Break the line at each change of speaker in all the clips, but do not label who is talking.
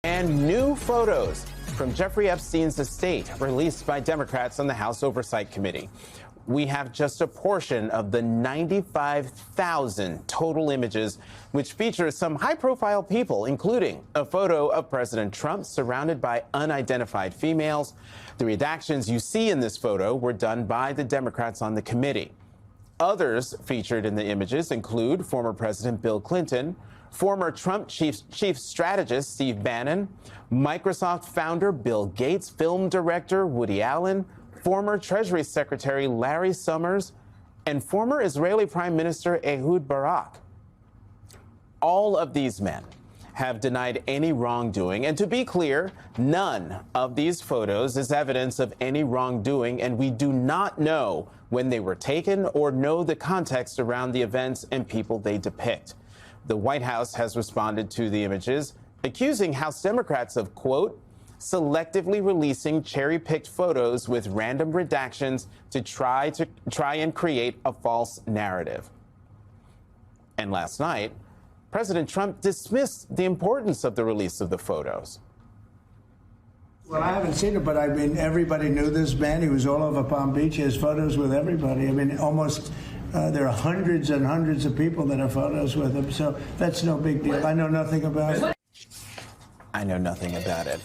And new photos from Jeffrey Epstein's estate released by Democrats on the House Oversight Committee. We have just a portion of the 95,000 total images, which features some high-profile people, including a photo of President Trump surrounded by unidentified females. The redactions you see in this photo were done by the Democrats on the committee. Others featured in the images include former President Bill Clinton, former Trump chief strategist Steve Bannon, Microsoft founder Bill Gates, film director Woody Allen, former Treasury Secretary Larry Summers, and former Israeli Prime Minister Ehud Barak. All of these men have denied any wrongdoing. And to be clear, none of these photos is evidence of any wrongdoing, and we do not know when they were taken or know the context around the events and people they depict. The White House has responded to the images, accusing House Democrats of, quote, selectively releasing cherry-picked photos with random redactions to try and create a false narrative. And last night, President Trump dismissed the importance of the release of the photos.
Well, I haven't seen it, but I mean, everybody knew this man. He was all over Palm Beach. He has photos with everybody. I mean, almost there are hundreds and hundreds of people that have photos with him. So that's no big deal. I know nothing about it.
I know nothing about it.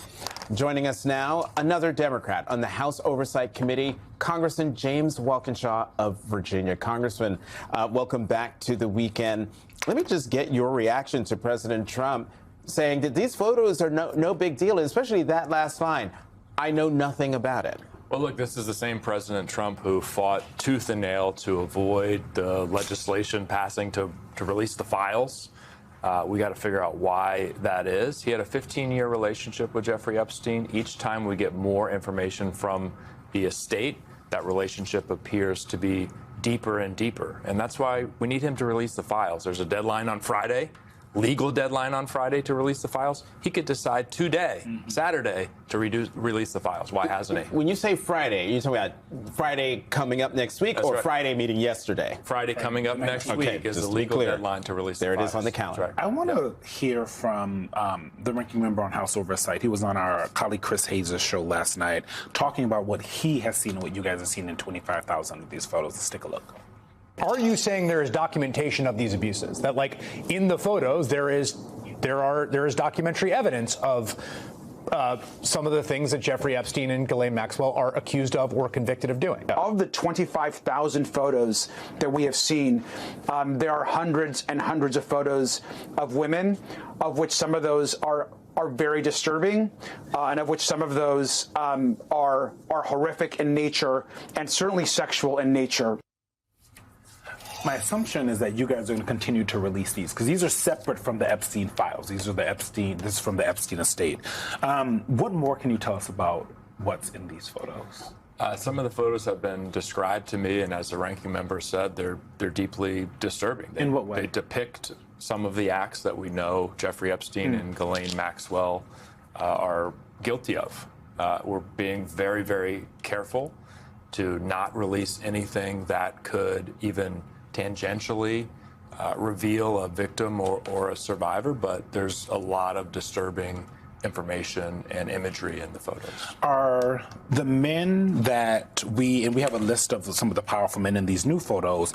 Joining us now, another Democrat on the House Oversight Committee, Congressman James Walkinshaw of Virginia. Congressman, welcome back to the weekend. Let me just get your reaction to President Trump saying that these photos are no big deal, especially that last line, I know nothing about it.
Well, look, this is the same President Trump who fought tooth and nail to avoid the legislation passing to release the files. We got to figure out why that is. He had a 15-year relationship with Jeffrey Epstein. Each time we get more information from the estate, that relationship appears to be deeper and deeper. And that's why we need him to release the files. There's a deadline on Friday, legal deadline on Friday to release the files. He could decide today, Saturday, to release the files. Why hasn't he?
When you say Friday, you're talking about Friday coming up next week. That's or right. Friday meeting yesterday?
Friday coming up next week is the legal deadline to release the files.
There it is on the calendar.
Right.
I want to hear from the ranking member on House Oversight. He was on our colleague Chris Hayes' show last night talking about what he has seen and what you guys have seen in 25,000 of these photos. Let's take a look.
Are you saying there is documentation of these abuses? That, like, in the photos, there is documentary evidence of some of the things that Jeffrey Epstein and Ghislaine Maxwell are accused of or convicted of doing?
Of the 25,000 photos that we have seen, there are hundreds and hundreds of photos of women, of which some of those are very disturbing, and of which some of those are horrific in nature and certainly sexual in nature.
My assumption is that you guys are going to continue to release these because these are separate from the Epstein files. This is from the Epstein estate. What more can you tell us about what's in these photos?
Some of the photos have been described to me, and as the ranking member said, they're deeply disturbing.
In what way?
They depict some of the acts that we know Jeffrey Epstein and Ghislaine Maxwell are guilty of. We're being very, very careful to not release anything that could even tangentially reveal a victim or a survivor, but there's a lot of disturbing information and imagery in the photos.
Are the men that we have a list of some of the powerful men in these new photos,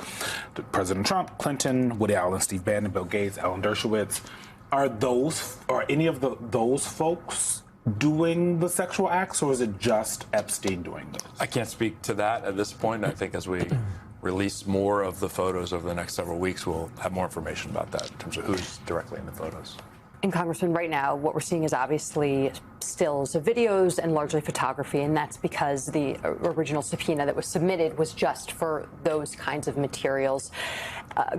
President Trump, Clinton, Woody Allen, Steve Bannon, Bill Gates, Alan Dershowitz, are any of those folks doing the sexual acts, or is it just Epstein doing those?
I can't speak to that at this point. I think as we release more of the photos over the next several weeks, we'll have more information about that in terms of who's directly in the photos.
And Congressman, right now, what we're seeing is obviously stills of videos and largely photography, and that's because the original subpoena that was submitted was just for those kinds of materials.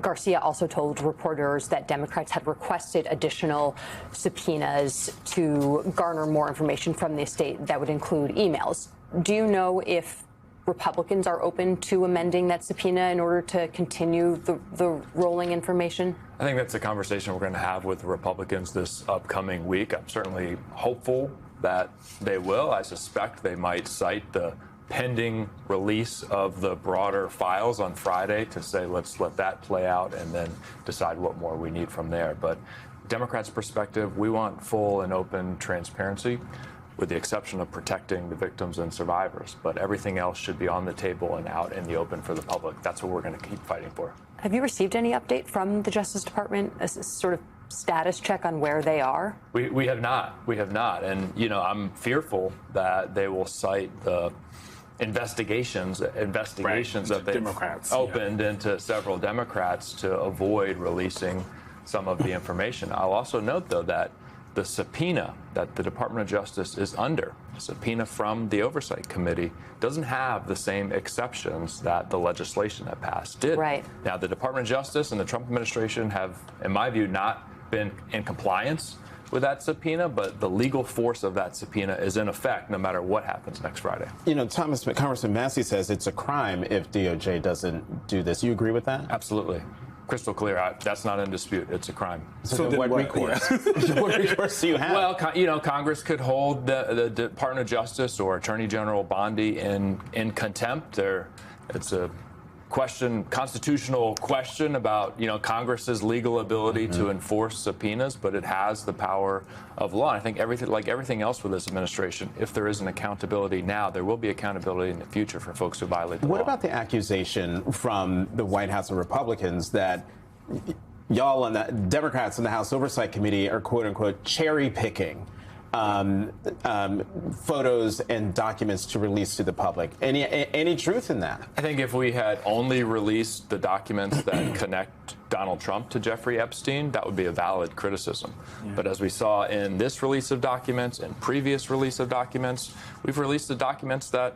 Garcia also told reporters that Democrats had requested additional subpoenas to garner more information from the estate that would include emails. Do you know if Republicans are open to amending that subpoena in order to continue the rolling information?
I think that's a conversation we're going to have with the Republicans this upcoming week. I'm certainly hopeful that they will. I suspect they might cite the pending release of the broader files on Friday to say, let's let that play out and then decide what more we need from there. But Democrats' perspective, we want full and open transparency, with the exception of protecting the victims and survivors. But everything else should be on the table and out in the open for the public. That's what we're going to keep fighting for.
Have you received any update from the Justice Department, a sort of status check on where they are?
We have not. We have not. And, you know, I'm fearful that they will cite the investigations that they've
Democrats,
opened into several Democrats to avoid releasing some of the information. I'll also note, though, that the subpoena that the Department of Justice is under, a subpoena from the Oversight Committee, doesn't have the same exceptions that the legislation that passed did.
Right.
Now, the Department of Justice and the Trump administration have, in my view, not been in compliance with that subpoena, but the legal force of that subpoena is in effect no matter what happens next Friday.
You know, Congressman Massey says it's a crime if DOJ doesn't do this. You agree with that?
Absolutely. Crystal clear. That's not in dispute. It's a crime.
So then what recourse? What recourse do you have?
Well, you know, Congress could hold the Department of Justice or Attorney General Bondi in contempt. It's a constitutional question about, you know, Congress's legal ability to enforce subpoenas, but it has the power of law. And I think everything else with this administration, if there is an accountability now, there will be accountability in the future for folks who violate the law.
What about the accusation from the White House and Republicans that y'all and the Democrats in the House Oversight Committee are, quote unquote, cherry picking photos and documents to release to the public? Any truth in that?
I think if we had only released the documents that connect Donald Trump to Jeffrey Epstein, that would be a valid criticism. Yeah. But as we saw in this release of documents and previous release of documents, we've released the documents that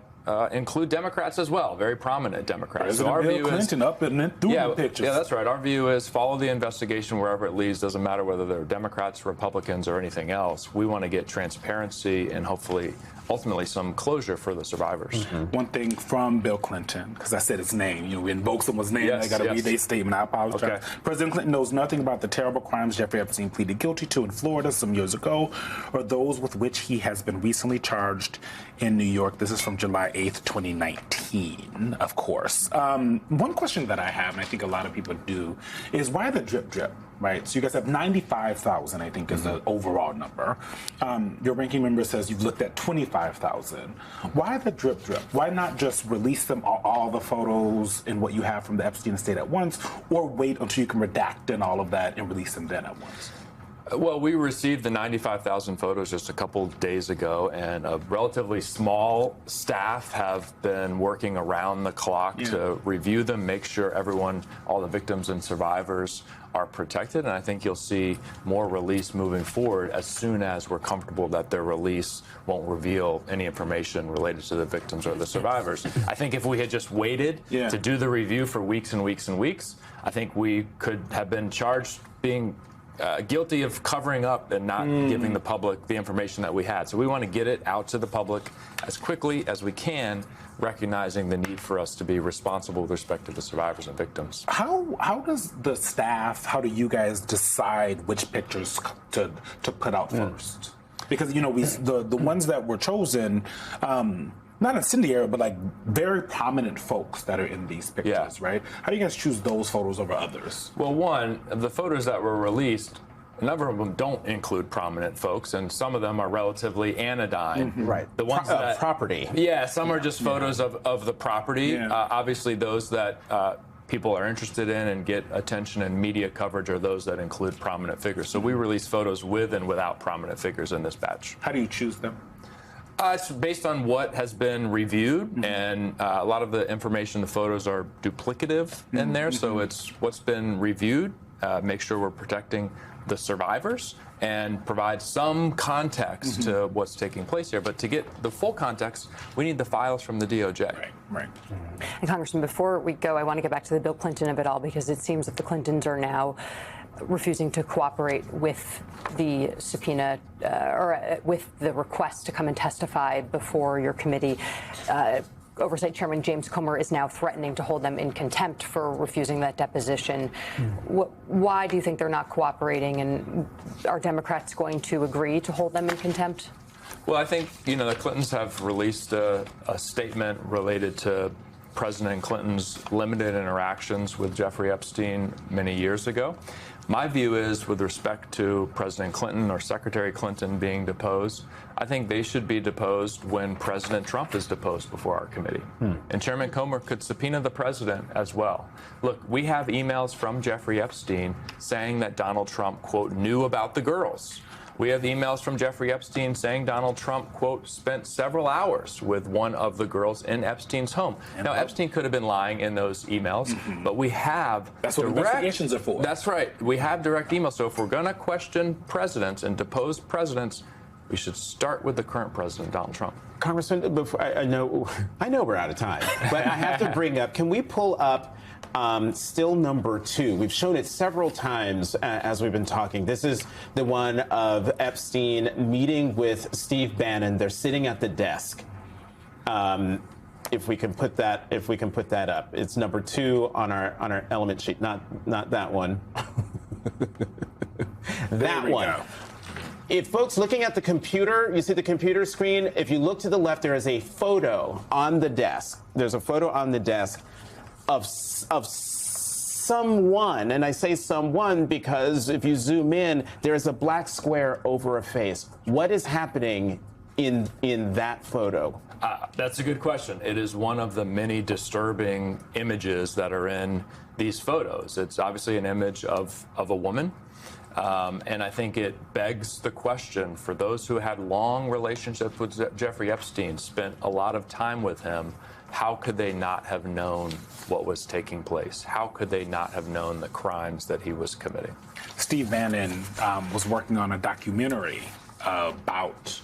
include Democrats as well, very prominent Democrats.
So our Bill Clinton up and then through the pictures.
Yeah, that's right. Our view is follow the investigation wherever it leads. Doesn't matter whether they're Democrats, Republicans, or anything else. We want to get transparency and hopefully, ultimately, some closure for the survivors.
One thing from Bill Clinton, because I said his name, you know, we invoke someone's name,
yes,
I got to read their statement. I apologize.
Okay.
President Clinton knows nothing about the terrible crimes Jeffrey Epstein pleaded guilty to in Florida some years ago, or those with which he has been recently charged in New York. This is from July 8th, 2019, of course. One question that I have, and I think a lot of people do, is why the drip drip? Right, so you guys have 95,000, I think, is the overall number. Your ranking member says you've looked at 25,000. Why the drip drip? Why not just release them all the photos and what you have from the Epstein estate at once, or wait until you can redact and all of that and release them then at once?
Well, we received the 95,000 photos just a couple days ago, and a relatively small staff have been working around the clock to review them, make sure all the victims and survivors are protected. And I think you'll see more release moving forward as soon as we're comfortable that their release won't reveal any information related to the victims or the survivors. I think if we had just waited to do the review for weeks and weeks and weeks, I think we could have been charged being guilty of covering up and not giving the public the information that we had. So we want to get it out to the public as quickly as we can, recognizing the need for us to be responsible with respect to the survivors and victims.
How does the staff, how do you guys decide which pictures to put out first? Because, you know, the ones that were chosen, not incendiary, but like very prominent folks that are in these pictures, right? How do you guys choose those photos over others?
Well, one, the photos that were released, a number of them don't include prominent folks, and some of them are relatively anodyne.
Right.
The ones that
property.
Yeah, some are just photos of the property.
Yeah.
Obviously, those that people are interested in and get attention and media coverage are those that include prominent figures. So we release photos with and without prominent figures in this batch.
How do you choose them?
It's based on what has been reviewed, and a lot of the information, the photos are duplicative in there, so it's what's been reviewed, make sure we're protecting the survivors, and provide some context to what's taking place here. But to get the full context, we need the files from the DOJ.
Right.
And Congressman, before we go, I want to get back to the Bill Clinton of it all, because it seems that the Clintons are now refusing to cooperate with the subpoena or with the request to come and testify before your committee. Oversight Chairman James Comer is now threatening to hold them in contempt for refusing that deposition. Why do you think they're not cooperating, and are Democrats going to agree to hold them in contempt?
Well, I think, you know, the Clintons have released a statement related to President Clinton's limited interactions with Jeffrey Epstein many years ago. My view is, with respect to President Clinton or Secretary Clinton being deposed, I think they should be deposed when President Trump is deposed before our committee. And Chairman Comer could subpoena the president as well. Look, we have emails from Jeffrey Epstein saying that Donald Trump, quote, knew about the girls. We have emails from Jeffrey Epstein saying Donald Trump, quote, spent several hours with one of the girls in Epstein's home. Now, Epstein could have been lying in those emails, but we have
That's what investigations are for.
That's right. We have direct emails. So if we're going to question presidents and depose presidents, we should start with the current president, Donald Trump.
Congressman, before, I know we're out of time, but I have to bring up, can we pull up still number 2? We've shown it several times as we've been talking. This is the one of Epstein meeting with Steve Bannon. They're sitting at the desk. If we can put that up, it's number 2 on our element sheet. Not that one. That one. Go. If folks looking at the computer, you see the computer screen. If you look to the left, there is a photo on the desk. There's a photo on the desk of someone, and I say someone because if you zoom in, there is a black square over a face. What is happening in that photo?
That's a good question. It is one of the many disturbing images that are in these photos. It's obviously an image of a woman. And I think it begs the question for those who had long relationships with Jeffrey Epstein, spent a lot of time with him, how could they not have known what was taking place? How could they not have known the crimes that he was committing?
Steve Bannon was working on a documentary about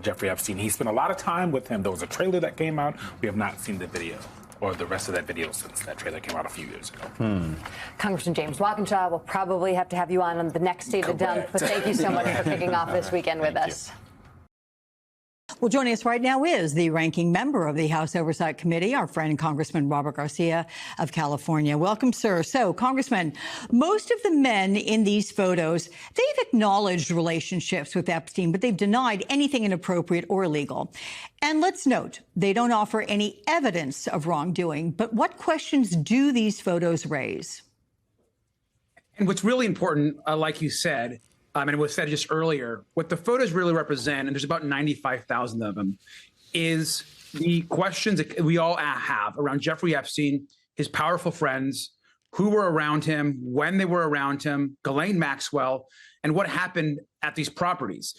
Jeffrey Epstein. He spent a lot of time with him. There was a trailer that came out. We have not seen the video or the rest of that video since that trailer came out a few years ago.
Congressman James Walkinshaw, we'll probably have to have you on the next State of the Dump, but thank you so much for kicking off this weekend with us.
Well, joining us right now is the ranking member of the House Oversight Committee, our friend Congressman Robert Garcia of California. Welcome, sir. So, Congressman, most of the men in these photos, they've acknowledged relationships with Epstein, but they've denied anything inappropriate or illegal. And let's note, they don't offer any evidence of wrongdoing. But what questions do these photos raise?
And what's really important, like you said, and it was said just earlier, what the photos really represent, and there's about 95,000 of them, is the questions that we all have around Jeffrey Epstein, his powerful friends, who were around him, when they were around him, Ghislaine Maxwell, and what happened at these properties.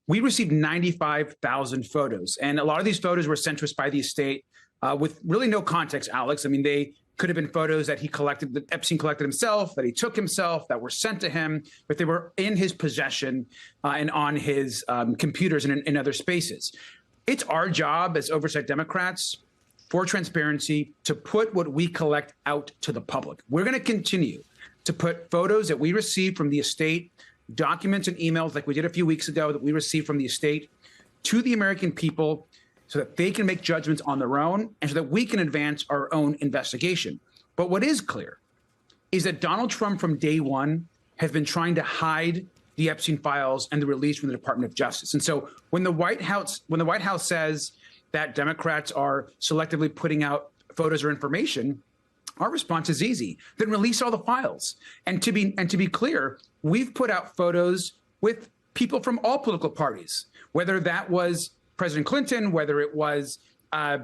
We received 95,000 photos, and a lot of these photos were sent to us by the estate with really no context, Alex. I mean, they could have been photos that he collected, that Epstein collected himself, that he took himself, that were sent to him, but they were in his possession and on his computers and in other spaces. It's our job as oversight Democrats for transparency to put what we collect out to the public. We're going to continue to put photos that we receive from the estate, documents and emails like we did a few weeks ago that we received from the estate to the American people, so that they can make judgments on their own and so that we can advance our own investigation. But what is clear is that Donald Trump from day one has been trying to hide the Epstein files and the release from the Department of Justice. And so when the White House says that Democrats are selectively putting out photos or information, our response is easy. Then release all the files. And to be clear, we've put out photos with people from all political parties, whether that was President Clinton, whether it was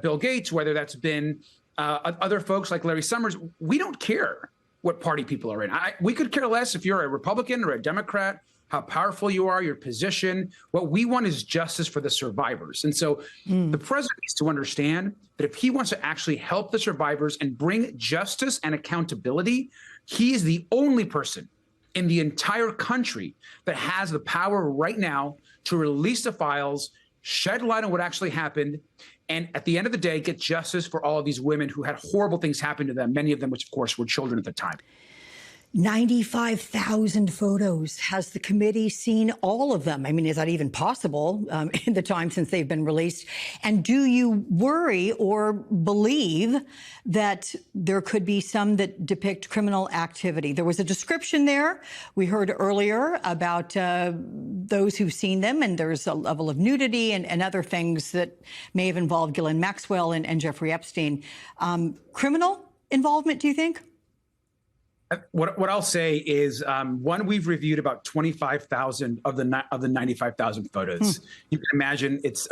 Bill Gates, whether that's been other folks like Larry Summers. We don't care what party people are in. We could care less if you're a Republican or a Democrat, how powerful you are, your position. What we want is justice for the survivors. And so the president needs to understand that if he wants to actually help the survivors and bring justice and accountability, he is the only person in the entire country that has the power right now to release the files, shed light on what actually happened, and at the end of the day, get justice for all of these women who had horrible things happen to them, many of them, which, of course, were children at the time.
95,000 photos. Has the committee seen all of them? I mean, is that even possible in the time since they've been released? And do you worry or believe that there could be some that depict criminal activity? There was a description there we heard earlier about those who've seen them, and there's a level of nudity and other things that may have involved Ghislaine Maxwell and Jeffrey Epstein. Criminal involvement, do you think?
What I'll say is, one, we've reviewed about 25,000 of the 95,000 photos. You can imagine it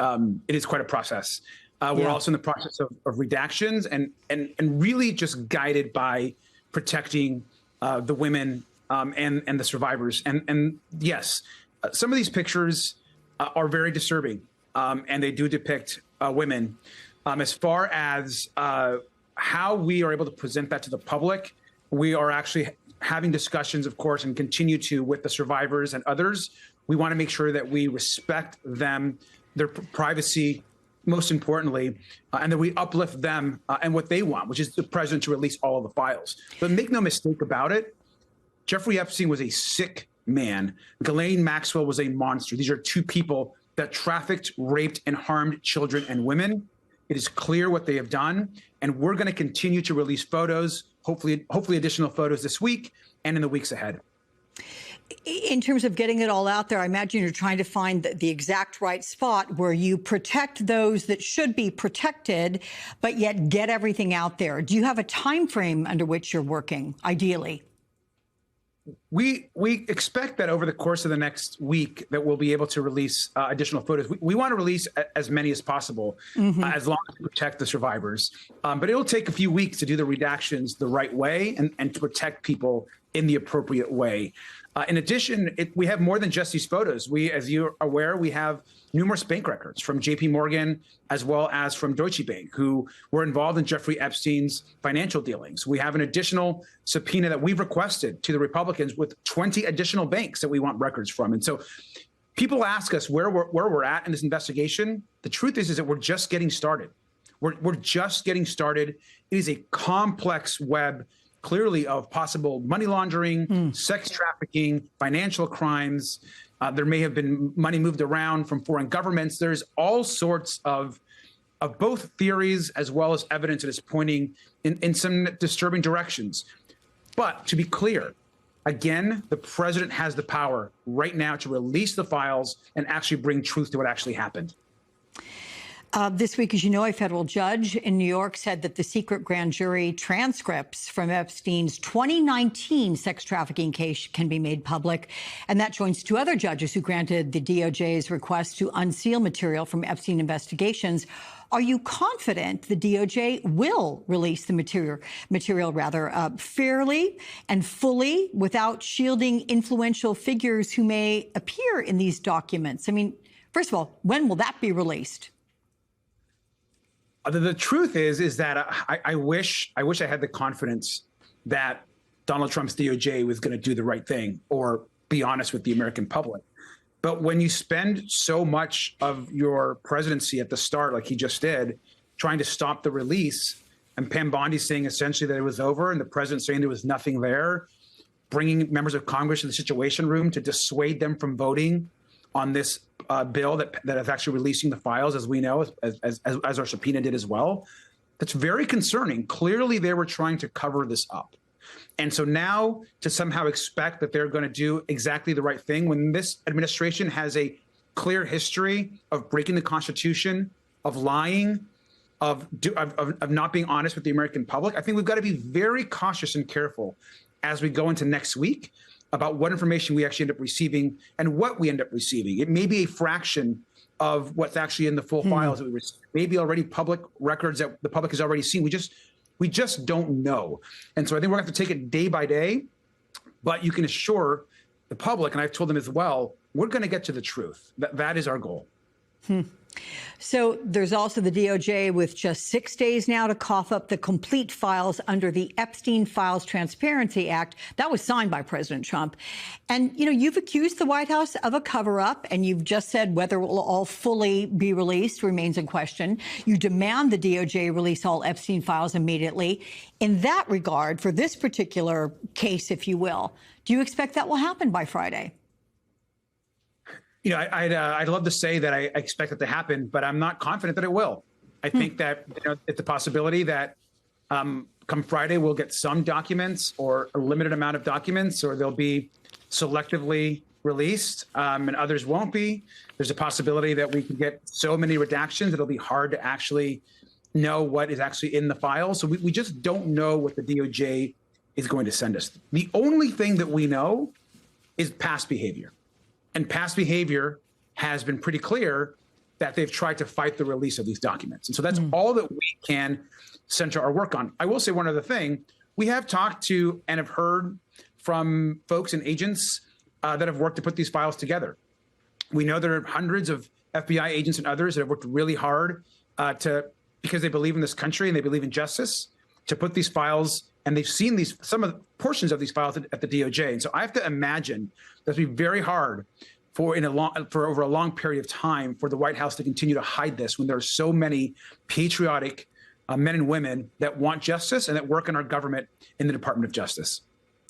is quite a process. We're also in the process of redactions and really just guided by protecting the women and the survivors. And yes, some of these pictures are very disturbing, and they do depict women. As far as how we are able to present that to the public, we are actually having discussions, of course, and continue to with the survivors and others. We want to make sure that we respect them, their privacy, most importantly, and that we uplift them and what they want, which is the president to release all of the files. But make no mistake about it, Jeffrey Epstein was a sick man. Ghislaine Maxwell was a monster. These are two people that trafficked, raped, and harmed children and women. It is clear what they have done, and we're going to continue to release photos, hopefully additional photos this week and in the weeks ahead.
In terms of getting it all out there, I imagine you're trying to find the exact right spot where you protect those that should be protected, but yet get everything out there. Do you have a time frame under which you're working, ideally?
We expect that over the course of the next week that we'll be able to release additional photos. We want to release as many as possible, as long as we protect the survivors. But it'll take a few weeks to do the redactions the right way and to protect people in the appropriate way. In addition, we have more than just these photos. As you're aware, we have numerous bank records from JP Morgan as well as from Deutsche Bank, who were involved in Jeffrey Epstein's financial dealings. We have an additional subpoena that we've requested to the Republicans with 20 additional banks that we want records from. And so people ask us where we're at in this investigation. The truth is that we're just getting started. We're just getting started. It is a complex web, clearly, of possible money laundering, sex trafficking, financial crimes. There may have been money moved around from foreign governments. There's all sorts of both theories as well as evidence that is pointing in some disturbing directions. But to be clear, again, the president has the power right now to release the files and actually bring truth to what actually happened.
This week, as you know, a federal judge in New York said that the secret grand jury transcripts from Epstein's 2019 sex trafficking case can be made public. And that joins two other judges who granted the DOJ's request to unseal material from Epstein investigations. Are you confident the DOJ will release the material fairly and fully without shielding influential figures who may appear in these documents? I mean, first of all, when will that be released?
The truth is that I wish I had the confidence that Donald Trump's DOJ was going to do the right thing or be honest with the American public. But when you spend so much of your presidency at the start, like he just did, trying to stop the release, and Pam Bondi saying essentially that it was over, and the president saying there was nothing there, bringing members of Congress to the Situation Room to dissuade them from voting on this bill that is actually releasing the files, as we know, as our subpoena did as well. That's very concerning. Clearly, they were trying to cover this up. And so now to somehow expect that they're going to do exactly the right thing when this administration has a clear history of breaking the Constitution, of lying, of not being honest with the American public, I think we've got to be very cautious and careful as we go into next week about what information we actually end up receiving and what we end up receiving. It may be a fraction of what's actually in the full files that we receive. Maybe already public records that the public has already seen. We just don't know. And so I think we're going to have to take it day by day, but you can assure the public, and I've told them as well, we're going to get to the truth. That is our goal.
So there's also the DOJ with just 6 days now to cough up the complete files under the Epstein Files Transparency Act. That was signed by President Trump. And, you know, you've accused the White House of a cover-up, and you've just said whether it will all fully be released remains in question. You demand the DOJ release all Epstein files immediately. In that regard, for this particular case, if you will, do you expect that will happen by Friday?
You know, I'd love to say that I expect it to happen, but I'm not confident that it will. I think that it's a possibility that come Friday we'll get some documents or a limited amount of documents, or they'll be selectively released and others won't be. There's a possibility that we can get so many redactions it'll be hard to actually know what is actually in the file. So we just don't know what the DOJ is going to send us. The only thing that we know is past behavior. And past behavior has been pretty clear that they've tried to fight the release of these documents. And so that's all that we can center our work on. I will say one other thing. We have talked to and have heard from folks and agents that have worked to put these files together. We know there are hundreds of FBI agents and others that have worked really hard because they believe in this country and they believe in justice, to put these files, and they've seen some of the portions of these files at the DOJ. And so I have to imagine that it'll be very hard for over a long period of time for the White House to continue to hide this when there are so many patriotic men and women that want justice and that work in our government in the Department of Justice.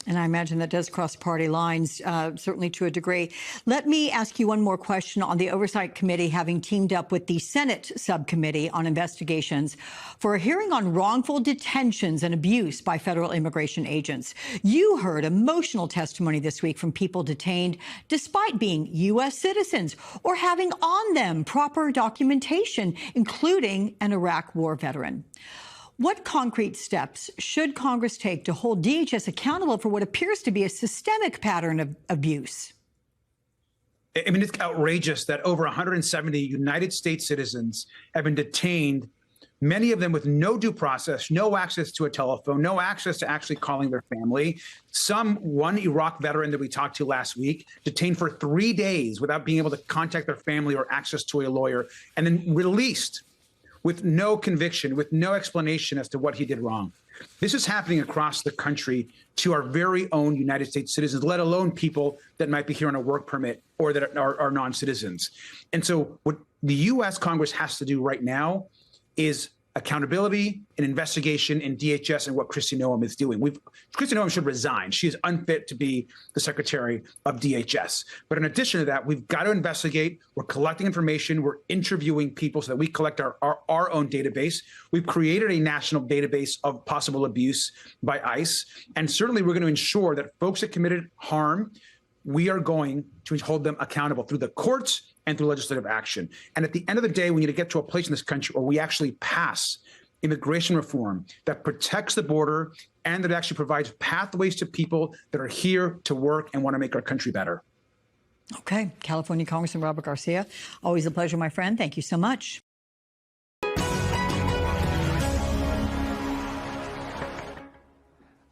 And I imagine that does cross party lines, certainly to a degree. Let me ask you one more question on the Oversight Committee having teamed up with the Senate Subcommittee on Investigations for a hearing on wrongful detentions and abuse by federal immigration agents. You heard emotional testimony this week from people detained despite being U.S. citizens or having on them proper documentation, including an Iraq War veteran. What concrete steps should Congress take to hold DHS accountable for what appears to be a systemic pattern of abuse?
I mean, it's outrageous that over 170 United States citizens have been detained, many of them with no due process, no access to a telephone, no access to actually calling their family. One Iraq veteran that we talked to last week, detained for 3 days without being able to contact their family or access to a lawyer, and then released with no conviction, with no explanation as to what he did wrong. This is happening across the country to our very own United States citizens, let alone people that might be here on a work permit or that are non-citizens. And so what the U.S. Congress has to do right now is accountability and investigation in DHS and what Kristi Noem is doing. Kristi Noem should resign. She is unfit to be the Secretary of DHS. But in addition to that, we've got to investigate. We're collecting information. We're interviewing people so that we collect our own database. We've created a national database of possible abuse by ICE. And certainly we're going to ensure that folks that committed harm, we are going to hold them accountable through the courts and through legislative action. And at the end of the day, we need to get to a place in this country where we actually pass immigration reform that protects the border and that actually provides pathways to people that are here to work and want to make our country better.
Okay. California Congressman Robert Garcia, always a pleasure, my friend. Thank you so much.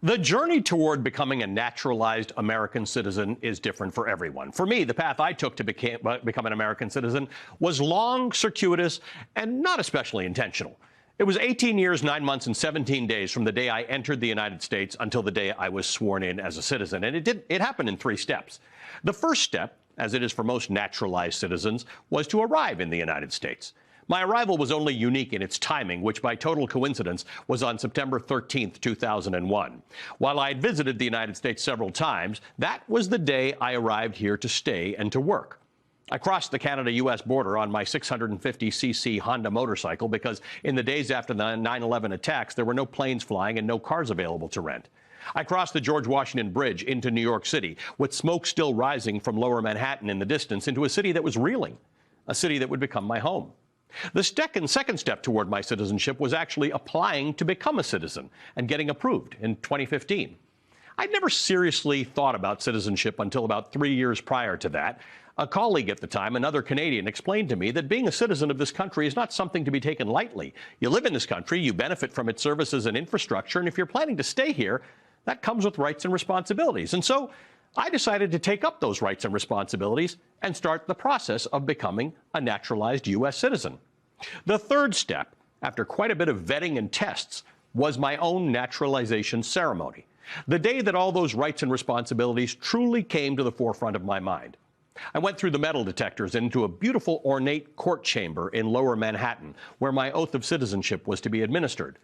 The journey toward becoming a naturalized American citizen is different for everyone. For me, the path I took to become an American citizen was long, circuitous, and not especially intentional. It was 18 years, 9 months, and 17 days from the day I entered the United States until the day I was sworn in as a citizen. And it happened in 3 steps. The first step, as it is for most naturalized citizens, was to arrive in the United States. My arrival was only unique in its timing, which by total coincidence was on September 13th, 2001. While I had visited the United States several times, that was the day I arrived here to stay and to work. I crossed the Canada-U.S. border on my 650cc Honda motorcycle because in the days after the 9/11 attacks, there were no planes flying and no cars available to rent. I crossed the George Washington Bridge into New York City, with smoke still rising from lower Manhattan in the distance, into a city that was reeling, a city that would become my home. The second step toward my citizenship was actually applying to become a citizen and getting approved in 2015. I'd never seriously thought about citizenship until about 3 years prior to that. A colleague at the time, another Canadian, explained to me that being a citizen of this country is not something to be taken lightly. You live in this country, you benefit from its services and infrastructure, and if you're planning to stay here, that comes with rights and responsibilities. And so I decided to take up those rights and responsibilities and start the process of becoming a naturalized U.S. citizen. The third step, after quite a bit of vetting and tests, was my own naturalization ceremony, the day that all those rights and responsibilities truly came to the forefront of my mind. I went through the metal detectors into a beautiful ornate court chamber in lower Manhattan, where my oath of citizenship was to be administered.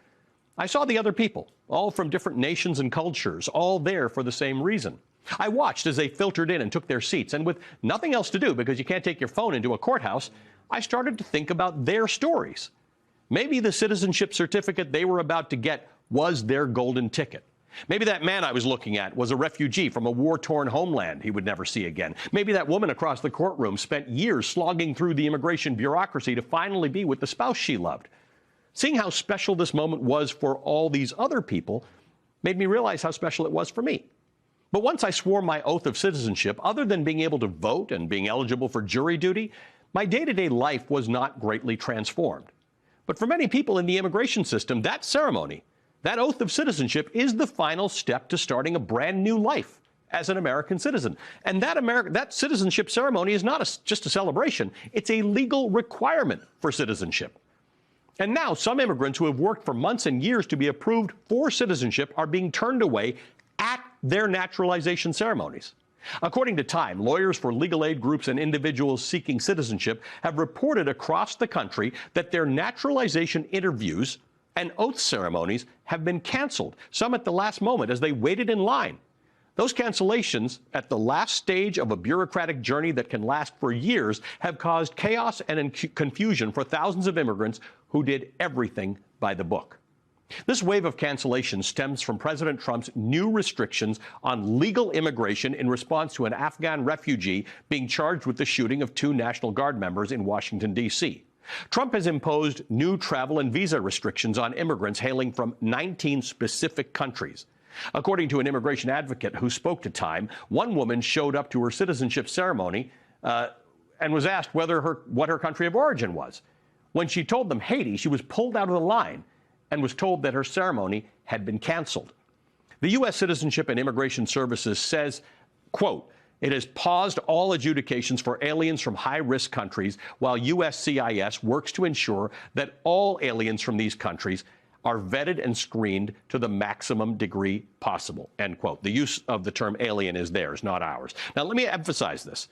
I saw the other people, all from different nations and cultures, all there for the same reason. I watched as they filtered in and took their seats, and with nothing else to do because you can't take your phone into a courthouse, I started to think about their stories. Maybe the citizenship certificate they were about to get was their golden ticket. Maybe that man I was looking at was a refugee from a war-torn homeland he would never see again. Maybe that woman across the courtroom spent years slogging through the immigration bureaucracy to finally be with the spouse she loved. Seeing how special this moment was for all these other people, made me realize how special it was for me. But once I swore my oath of citizenship, other than being able to vote and being eligible for jury duty, my day-to-day life was not greatly transformed. But for many people in the immigration system, that ceremony, that oath of citizenship, is the final step to starting a brand new life as an American citizen. And that citizenship ceremony is not just a celebration, it's a legal requirement for citizenship. And now some immigrants who have worked for months and years to be approved for citizenship are being turned away at their naturalization ceremonies. According to Time, lawyers for legal aid groups and individuals seeking citizenship have reported across the country that their naturalization interviews and oath ceremonies have been canceled, some at the last moment as they waited in line. Those cancellations at the last stage of a bureaucratic journey that can last for years have caused chaos and confusion for thousands of immigrants who did everything by the book. This wave of cancellation stems from President Trump's new restrictions on legal immigration in response to an Afghan refugee being charged with the shooting of 2 National Guard members in Washington, D.C. Trump has imposed new travel and visa restrictions on immigrants hailing from 19 specific countries. According to an immigration advocate who spoke to Time, one woman showed up to her citizenship ceremony and was asked what her country of origin was. When she told them Haiti, she was pulled out of the line and was told that her ceremony had been canceled. The U.S. Citizenship and Immigration Services says, quote, "It has paused all adjudications for aliens from high-risk countries while USCIS works to ensure that all aliens from these countries are vetted and screened to the maximum degree possible," end quote. The use of the term alien is theirs, not ours. Now, let me emphasize this.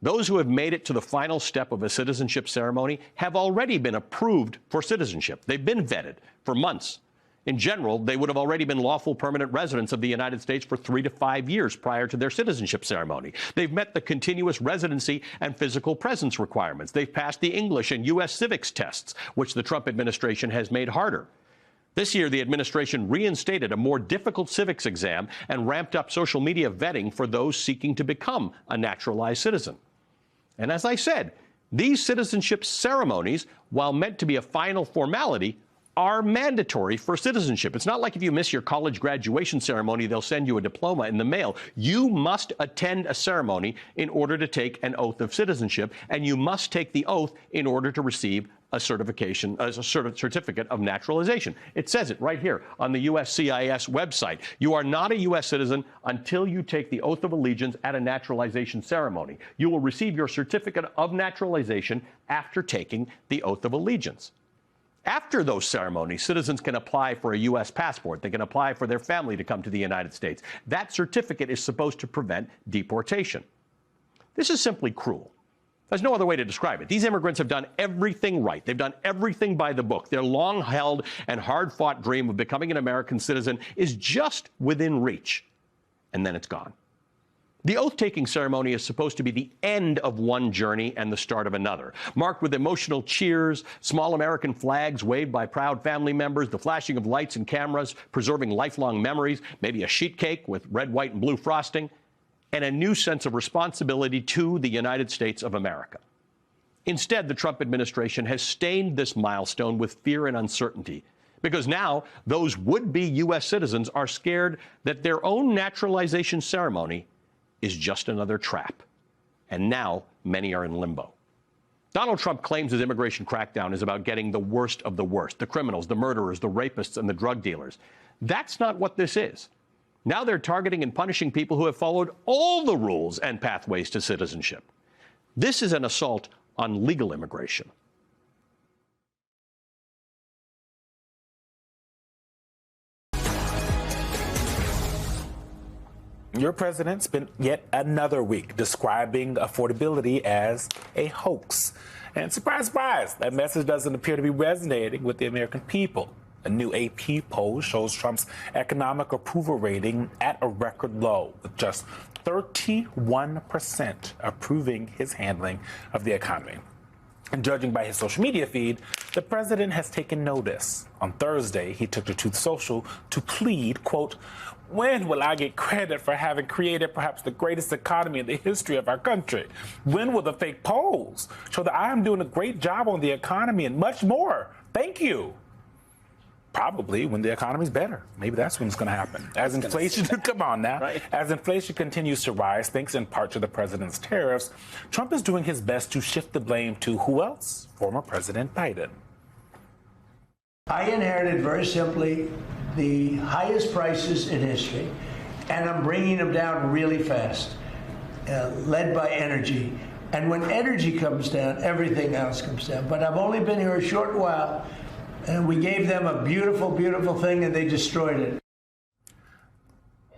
Those who have made it to the final step of a citizenship ceremony have already been approved for citizenship. They've been vetted for months. In general, they would have already been lawful permanent residents of the United States for 3 to 5 years prior to their citizenship ceremony. They've met the continuous residency and physical presence requirements. They've passed the English and U.S. civics tests, which the Trump administration has made harder. This year, the administration reinstated a more difficult civics exam and ramped up social media vetting for those seeking to become a naturalized citizen. And as I said, these citizenship ceremonies, while meant to be a final formality, are mandatory for citizenship. It's not like if you miss your college graduation ceremony, they'll send you a diploma in the mail. You must attend a ceremony in order to take an oath of citizenship, and you must take the oath in order to receive a certification, a certificate of naturalization. It says it right here on the USCIS website. You are not a U.S. citizen until you take the oath of allegiance at a naturalization ceremony. You will receive your certificate of naturalization after taking the oath of allegiance. After those ceremonies, citizens can apply for a U.S. passport. They can apply for their family to come to the United States. That certificate is supposed to prevent deportation. This is simply cruel. There's no other way to describe it. These immigrants have done everything right. They've done everything by the book. Their long-held and hard-fought dream of becoming an American citizen is just within reach. And then it's gone. The oath-taking ceremony is supposed to be the end of one journey and the start of another, marked with emotional cheers, small American flags waved by proud family members, the flashing of lights and cameras, preserving lifelong memories, maybe a sheet cake with red, white, and blue frosting, and a new sense of responsibility to the United States of America. Instead, the Trump administration has stained this milestone with fear and uncertainty, because now those would-be U.S. citizens are scared that their own naturalization ceremony is just another trap. And now many are in limbo. Donald Trump claims his immigration crackdown is about getting the worst of the worst, the criminals, the murderers, the rapists, and the drug dealers. That's not what this is. Now they're targeting and punishing people who have followed all the rules and pathways to citizenship. This is an assault on legal immigration.
Your president spent yet another week describing affordability as a hoax. And surprise, surprise, that message doesn't appear to be resonating with the American people. A new AP poll shows Trump's economic approval rating at a record low, with just 31% approving his handling of the economy. And judging by his social media feed, the president has taken notice. On Thursday, he took to Truth Social to plead, quote, "When will I get credit for having created perhaps the greatest economy in the history of our country? When will the fake polls show that I am doing a great job on the economy and much more? Thank you." probably when the economy's better. Maybe that's when it's going to happen. As inflation, come on now, right? As inflation continues to rise, thanks in part to the president's tariffs, Trump is doing his best to shift the blame to who else? Former President Biden.
I inherited very simply the highest prices in history, and I'm bringing them down really fast, led by energy. And when energy comes down, everything else comes down. But I've only been here a short while, and we gave them a beautiful, beautiful thing, and they destroyed it.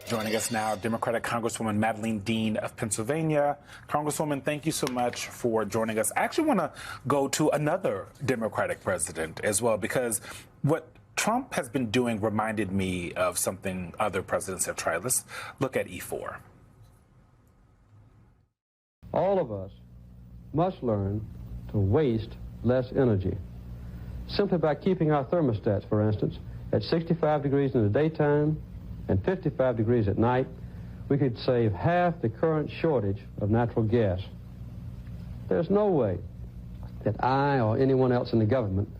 Joining us now, Democratic Congresswoman Madeleine Dean of Pennsylvania. Congresswoman, thank you so much for joining us. I actually want to go to another Democratic president as well, because what Trump has been doing reminded me of something other presidents have tried. Let's look at E4.
All of us must learn to waste less energy. Simply by keeping our thermostats, for instance, at 65 degrees in the daytime and 55 degrees at night, we could save half the current shortage of natural gas. There's no way that I or anyone else in the government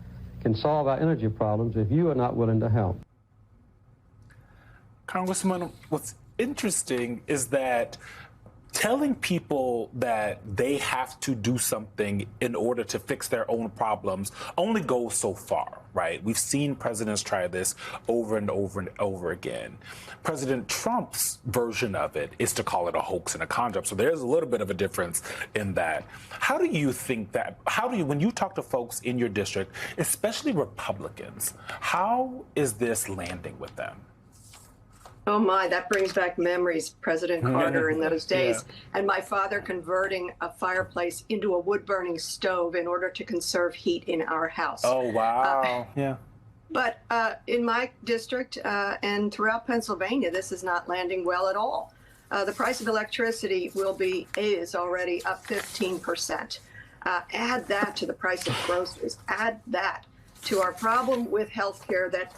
can solve our energy problems if you are not willing to help.
Congressman, what's interesting is that telling people that they have to do something in order to fix their own problems only goes so far, right? We've seen presidents try this over and over and over again. President Trump's version of it is to call it a hoax and a conjure. So there's a little bit of a difference in that. How do you think that, when you talk to folks in your district, especially Republicans, how is this landing with them?
Oh my, that brings back memories, President Carter in those days, and my father converting a fireplace into a wood-burning stove in order to conserve heat in our house.
Oh, wow.
But in my district and throughout Pennsylvania, this is not landing well at all. The price of electricity is already up 15%. Add that to the price of groceries. Add that to our problem with health care that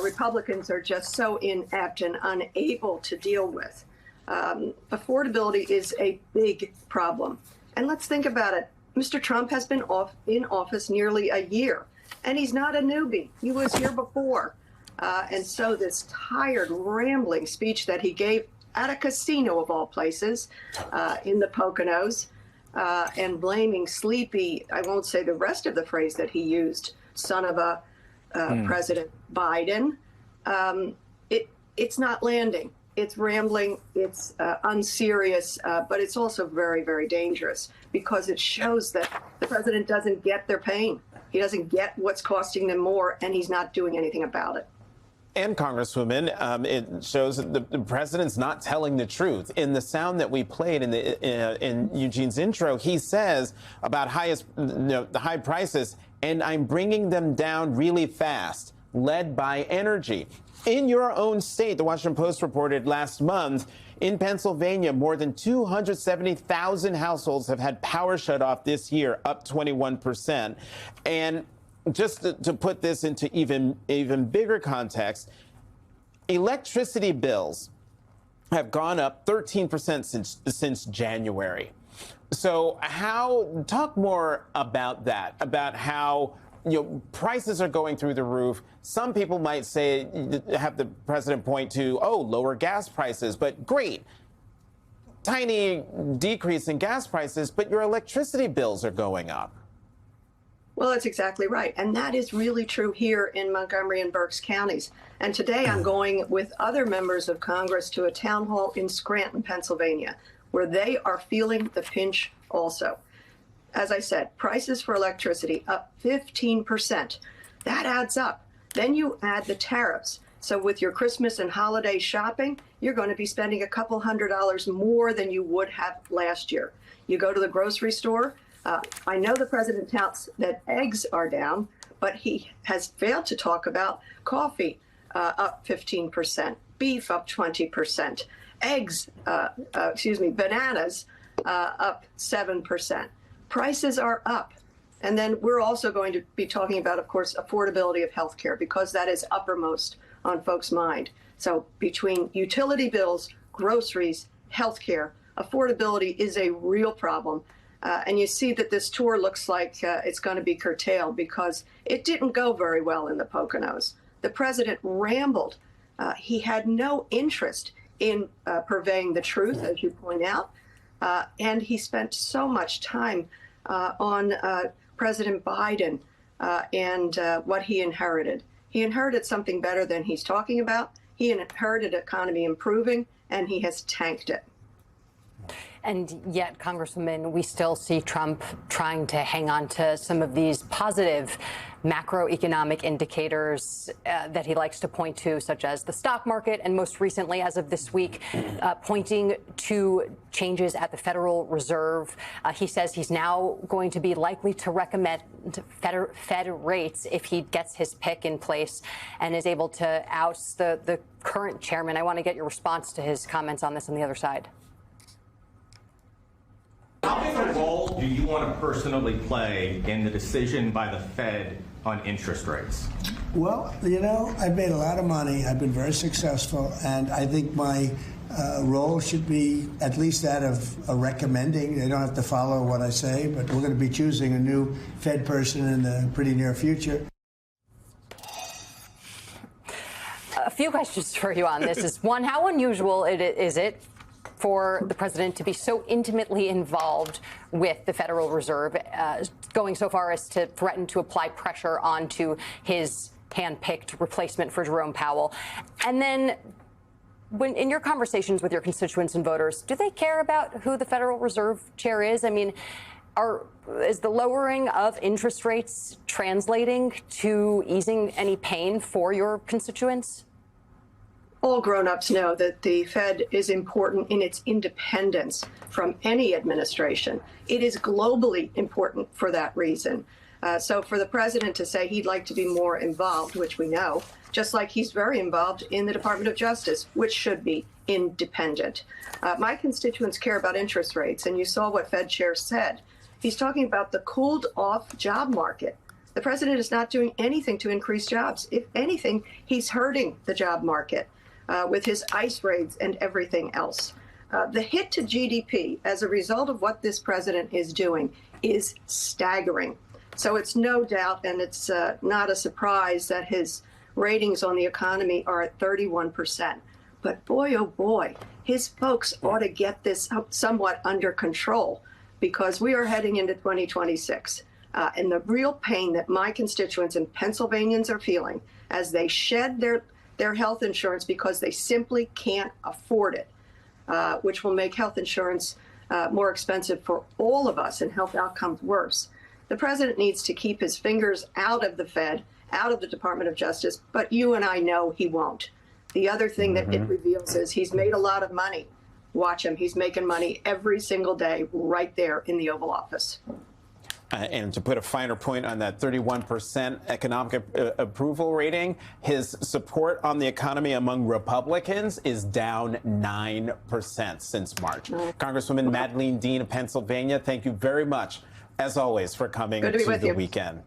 Republicans are just so inept and unable to deal with. Affordability is a big problem. And let's think about it. Mr. Trump has been in office nearly a year, and he's not a newbie. He was here before. And so this tired, rambling speech that he gave at a casino of all places in the Poconos and blaming sleepy, I won't say the rest of the phrase that he used, son of a President Biden, it's not landing. It's rambling, it's unserious, but it's also very, very dangerous because it shows that the president doesn't get their pain. He doesn't get what's costing them more, and he's not doing anything about it.
And Congresswoman, it shows that the president's not telling the truth. In the sound that we played in Eugene's intro, he says about the high prices, and I'm bringing them down really fast, led by energy. In your own state, the Washington Post reported last month, in Pennsylvania, more than 270,000 households have had power shut off this year, up 21%. And just to put this into even bigger context, electricity bills have gone up 13% since January. So talk more about that, about how prices are going through the roof. Some people might say, have the president point to, lower gas prices, but great. Tiny decrease in gas prices, but your electricity bills are going up.
Well, that's exactly right. And that is really true here in Montgomery and Berks counties. And today I'm going with other members of Congress to a town hall in Scranton, Pennsylvania, where they are feeling the pinch also. As I said, prices for electricity up 15%. That adds up. Then you add the tariffs. So with your Christmas and holiday shopping, you're going to be spending a couple $100 more than you would have last year. You go to the grocery store. I know the president touts that eggs are down, but he has failed to talk about coffee up 15%, beef up 20%, bananas up 7%. Prices are up. And then we're also going to be talking about, of course, affordability of health care, because that is uppermost on folks' mind. So between utility bills, groceries, health care, affordability is a real problem. And you see that this tour looks like it's going to be curtailed because it didn't go very well in the Poconos. The president rambled. He had no interest in purveying the truth, as you point out. And he spent so much time on President Biden and what he inherited. He inherited something better than he's talking about. He inherited economy improving, and he has tanked it.
And yet, Congresswoman, we still see Trump trying to hang on to some of these positive macroeconomic indicators that he likes to point to, such as the stock market, and most recently, as of this week, pointing to changes at the Federal Reserve. He says he's now going to be likely to recommend Fed rates if he gets his pick in place and is able to oust the current chairman. I want to get your response to his comments on this on the other side.
How big a role do you want to personally play in the decision by the Fed on interest rates?
Well, you know, I've made a lot of money. I've been very successful, and I think my role should be at least that of recommending. They don't have to follow what I say, but we're going to be choosing a new Fed person in the pretty near future.
A few questions for you on this is, one, how unusual is it for the president to be so intimately involved with the Federal Reserve, going so far as to threaten to apply pressure onto his hand-picked replacement for Jerome Powell? And then, when in your conversations with your constituents and voters, do they care about who the Federal Reserve chair is? I mean, is the lowering of interest rates translating to easing any pain for your constituents?
All grown-ups know that the Fed is important in its independence from any administration. It is globally important for that reason. So for the president to say he'd like to be more involved, which we know, just like he's very involved in the Department of Justice, which should be independent. My constituents care about interest rates, and you saw what Fed Chair said. He's talking about the cooled-off job market. The president is not doing anything to increase jobs. If anything, he's hurting the job market. With his ICE raids and everything else. The hit to GDP as a result of what this president is doing is staggering. So it's no doubt, and it's not a surprise, that his ratings on the economy are at 31%. But boy, oh boy, his folks ought to get this somewhat under control, because we are heading into 2026. And the real pain that my constituents and Pennsylvanians are feeling as they shed their health insurance because they simply can't afford it, which will make health insurance more expensive for all of us and health outcomes worse. The president needs to keep his fingers out of the Fed, out of the Department of Justice, but you and I know he won't. The other thing that it reveals is he's made a lot of money. Watch him. He's making money every single day right there in the Oval Office.
And to put a finer point on that 31% economic approval rating, his support on the economy among Republicans is down 9% since March. Congresswoman Madeleine Dean of Pennsylvania, thank you very much, as always, for coming to the weekend.